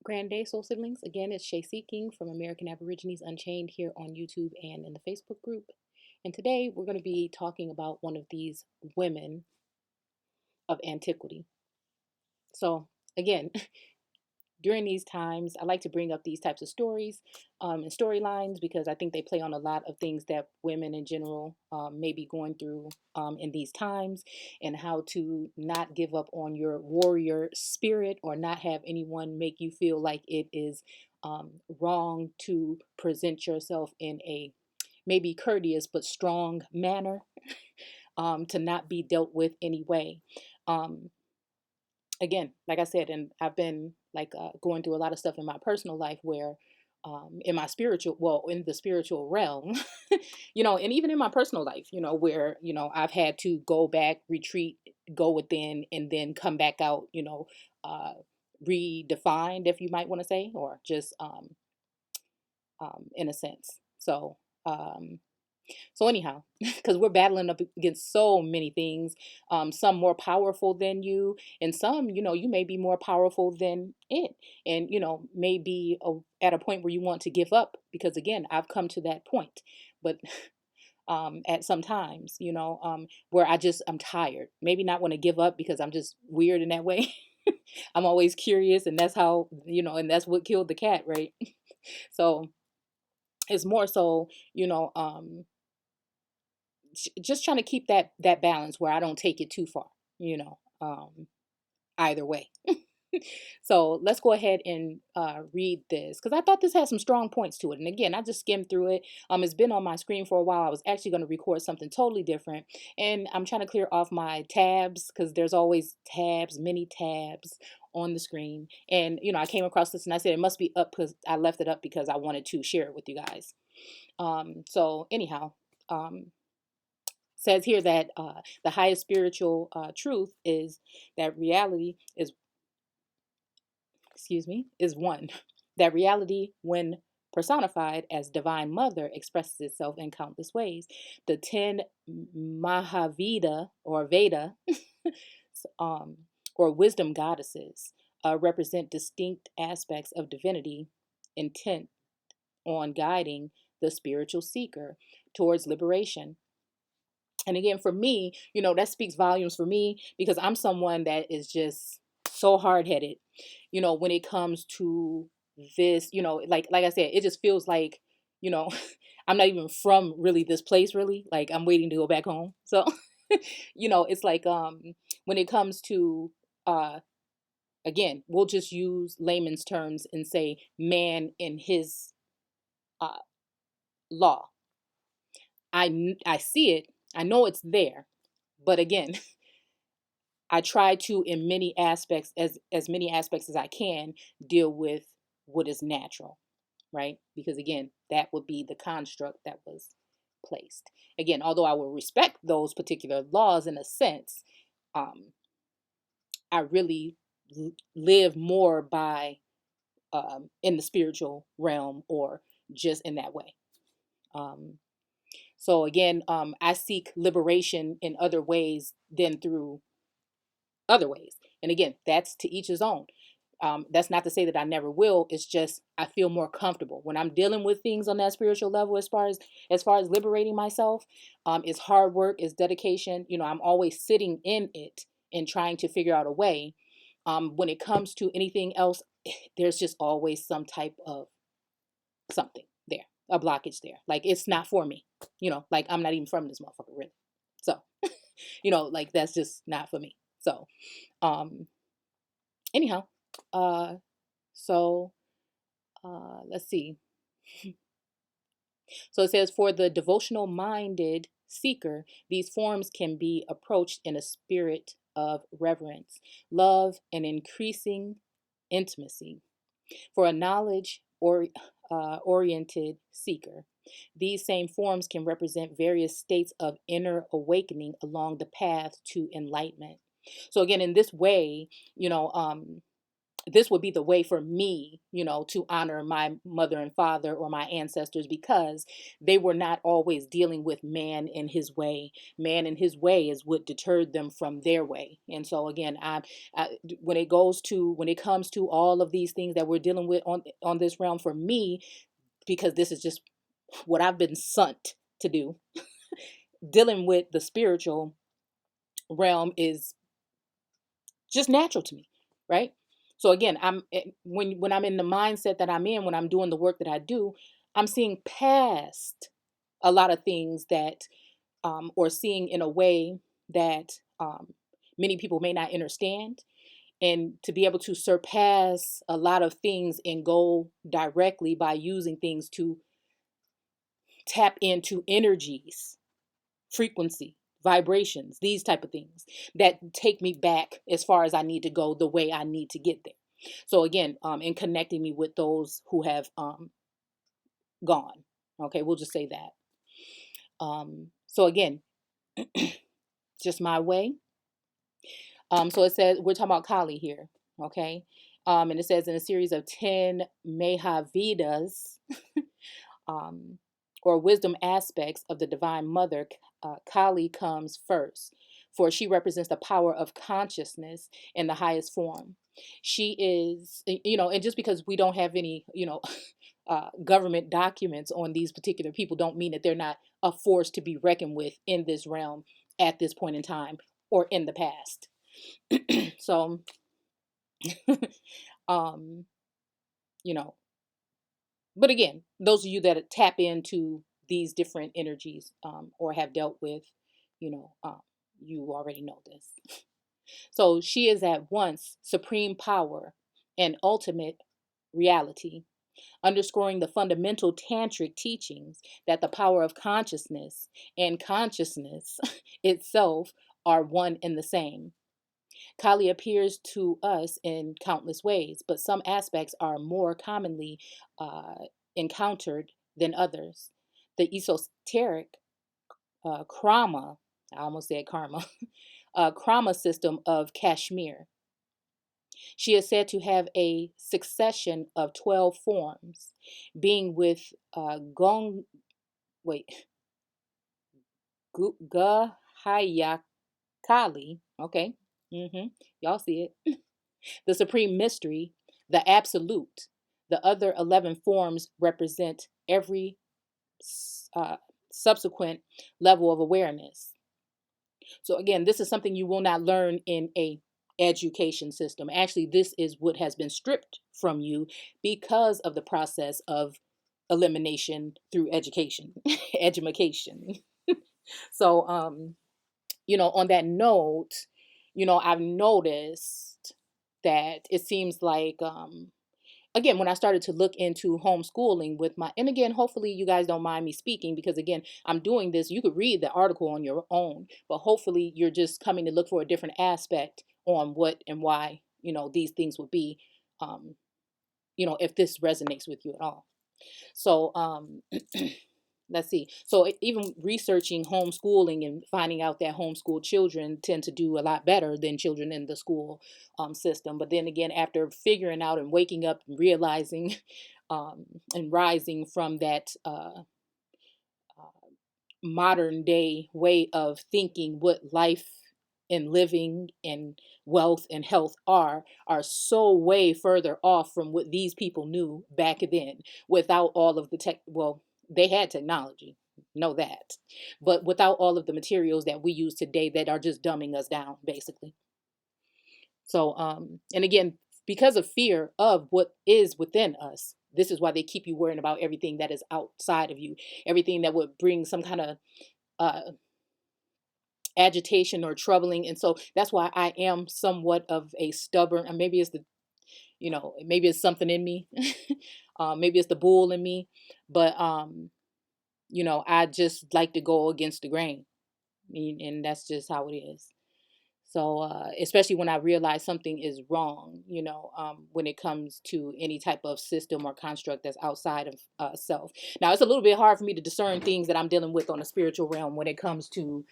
Grand Day, Soul Siblings. Again, it's Shay Seeking from American Aborigines Unchained here on YouTube and in the Facebook group. And today we're going to be talking about one of these women of antiquity. So, again, during these times, I like to bring up these types of stories and storylines because I think they play on a lot of things that women in general may be going through in these times, and how to not give up on your warrior spirit or not have anyone make you feel like it is wrong to present yourself in a maybe courteous but strong manner, to not be dealt with anyway. Um, Again, like I said, and I've been like going through a lot of stuff in my personal life where in my spiritual, well, in the spiritual realm, and even in my personal life, where, I've had to go back, retreat, go within, and then come back out, uh, redefined, if you might want to say, or just in a sense. Um, so anyhow, because we're battling up against so many things, some more powerful than you, and some, you may be more powerful than it, and may be at a point where you want to give up. Because again, I've come to that point, but at some times, where I'm tired. Maybe not want to give up because I'm just weird in that way. I'm always curious, and that's how and that's what killed the cat, right? So it's more so, just trying to keep that balance where I don't take it too far, either way. So let's go ahead and read this because I thought this had some strong points to it. And again, I just skimmed through it. It's been on my screen for a while. I was actually going to record something totally different, and I'm trying to clear off my tabs because there's always tabs, many tabs on the screen. And I came across this and I said it must be up because I left it up because I wanted to share it with you guys. So anyhow. Says here that the highest spiritual truth is that reality is, excuse me, is one. That reality, when personified as Divine Mother, expresses itself in countless ways. The 10 Mahaveda or Veda, um, or wisdom goddesses, represent distinct aspects of divinity intent on guiding the spiritual seeker towards liberation. And again, for me, that speaks volumes for me because I'm someone that is just so hard headed, when it comes to this, like I said, it just feels like, you know, I'm not even from really this place, really. Like I'm waiting to go back home. So, it's like when it comes to uh again, we'll just use layman's terms and say man in his uh law. I see it. I know it's there. But again, I try to, in many aspects, as many aspects as I can, deal with what is natural, right? Because again, that would be the construct that was placed. Again, although I will respect those particular laws in a sense, um, I really live more by in the spiritual realm or just in that way. Um, so again, I seek liberation in other ways than through other ways. And again, that's to each his own. That's not to say that I never will. It's just I feel more comfortable when I'm dealing with things on that spiritual level. As far as liberating myself, it's hard work, it's dedication. I'm always sitting in it and trying to figure out a way. When it comes to anything else, there's just always some type of something there, a blockage there. Like it's not for me. Like I'm not even from this motherfucker really. So, like that's just not for me. So, um, anyhow, uh, so let's see. So it says, for the devotional minded seeker, these forms can be approached in a spirit of reverence, love, and increasing intimacy. For a knowledge or oriented seeker, these same forms can represent various states of inner awakening along the path to enlightenment. So again, in this way, this would be the way for me, to honor my mother and father or my ancestors, because they were not always dealing with man in his way. Man in his way is what deterred them from their way. And so again, when it comes to all of these things that we're dealing with on this realm, for me, because this is just what I've been sent to do, dealing with the spiritual realm is just natural to me, right? So again, when I'm in the mindset that I'm in, when I'm doing the work that I do, I'm seeing past a lot of things that, or seeing in a way that many people may not understand, and to be able to surpass a lot of things and go directly by using things to tap into energies, frequency, vibrations, these type of things that take me back as far as I need to go, the way I need to get there. So again, in connecting me with those who have gone. Okay, we'll just say that. So again, just my way. So it says we're talking about Kali here. Okay. And it says in a series of 10 Mehavidas, um, or wisdom aspects of the Divine Mother, Kali comes first, for she represents the power of consciousness in the highest form. She is, and just because we don't have any, government documents on these particular people, don't mean that they're not a force to be reckoned with in this realm at this point in time or in the past. So, um, you know, but again, those of you that tap into these different energies, or have dealt with, you already know this. So she is at once supreme power and ultimate reality, underscoring the fundamental tantric teachings that the power of consciousness and consciousness itself are one and the same. Kali appears to us in countless ways, but some aspects are more commonly encountered than others. The esoteric krama, I almost said karma, krama system of Kashmir. She is said to have a succession of 12 forms, being with Gong, wait, Gahayakali, okay, y'all see it, the supreme mystery, the absolute. The other 11 forms represent every uh, subsequent level of awareness. So again, this is something you will not learn in a education system. Actually, this is what has been stripped from you because of the process of elimination through education, education. So, on that note, I've noticed that it seems like, again, when I started to look into homeschooling with and again, hopefully you guys don't mind me speaking, because again, I'm doing this. You could read the article on your own, but hopefully you're just coming to look for a different aspect on what and why, these things would be, um, if this resonates with you at all. So, let's see. So even researching homeschooling and finding out that homeschool children tend to do a lot better than children in the school system. But then again, after figuring out and waking up and realizing and rising from that modern day way of thinking, what life and living and wealth and health are so way further off from what these people knew back then, without all of the tech. Well, they had technology, know that, but without all of the materials that we use today that are just dumbing us down, basically. So, and again, because of fear of what is within us, this is why they keep you worrying about everything that is outside of you, everything that would bring some kind of uh, agitation or troubling. And so that's why I am somewhat of a stubborn, and maybe it's maybe it's something in me. Maybe it's the bull in me, but I just like to go against the grain, and that's just how it is. So, especially when I realize something is wrong, when it comes to any type of system or construct that's outside of self. Now, it's a little bit hard for me to discern things that I'm dealing with on the spiritual realm when it comes to